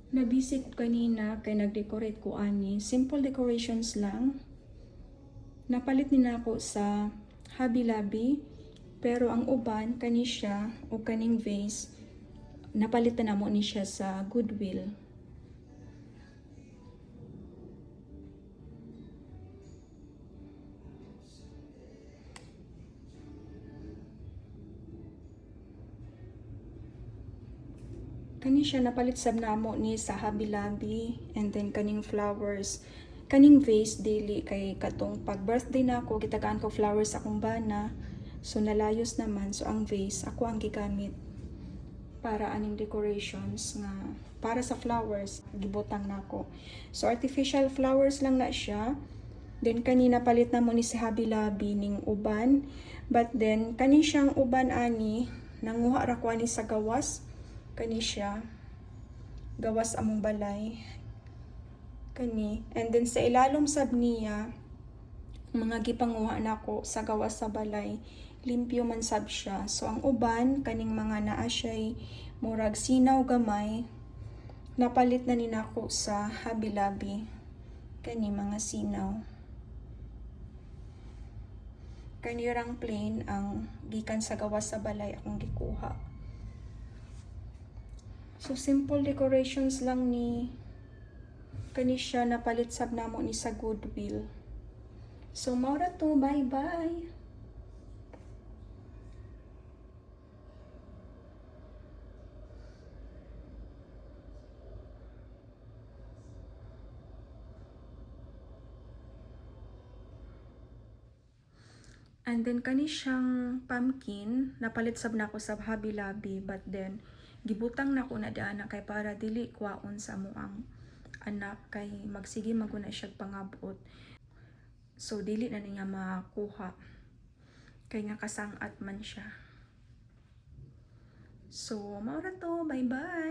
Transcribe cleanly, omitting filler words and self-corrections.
Nabisi ko kanina kay nag-decorate ko ani. Simple decorations lang. Napalit ni nako sa Hobby Lobby. Pero ang uban kani siya o kaning vase napalitan na mo ni siya sa Goodwill. Kani siya napalit sab namo ni sa Hobby Lobby, and then kaning flowers, kaning vase daily kay katong pag birthday na ako gitagaan ko flowers akong bana, so nalayos naman, so ang vase ako ang gigamit para aning decorations nga para sa flowers gibutang nako. So artificial flowers lang na siya. Then kanina palit na mo ni sa Hobby Lobby ning uban, but then kani siyang uban ani nanguha ra ko ani sa gawas, kani siya gawas among balay kani, and then sa ilalom sab niya mga gipanguha nako sa gawas sa balay, limpyo man sab siya. So ang uban kaning mga naa siya'y murag sinaw gamay, napalit na ni nako sa Hobby Lobby kani mga sinaw. Kanirang plain ang gikan sa gawas sa balay akong gikuha. So simple decorations lang ni kani siya, napalit sab namo ni sa Goodwill. So maura to, bye bye. And then kani siyang pumpkin napalit sab nako sa Hobby Lobby, but then gibutang nako na daan kay para dili kwaon sa muang anak kay magsige maguna siya pangabot. So dili na niya makuha kay nga kasangat man siya. So maura to, bye bye.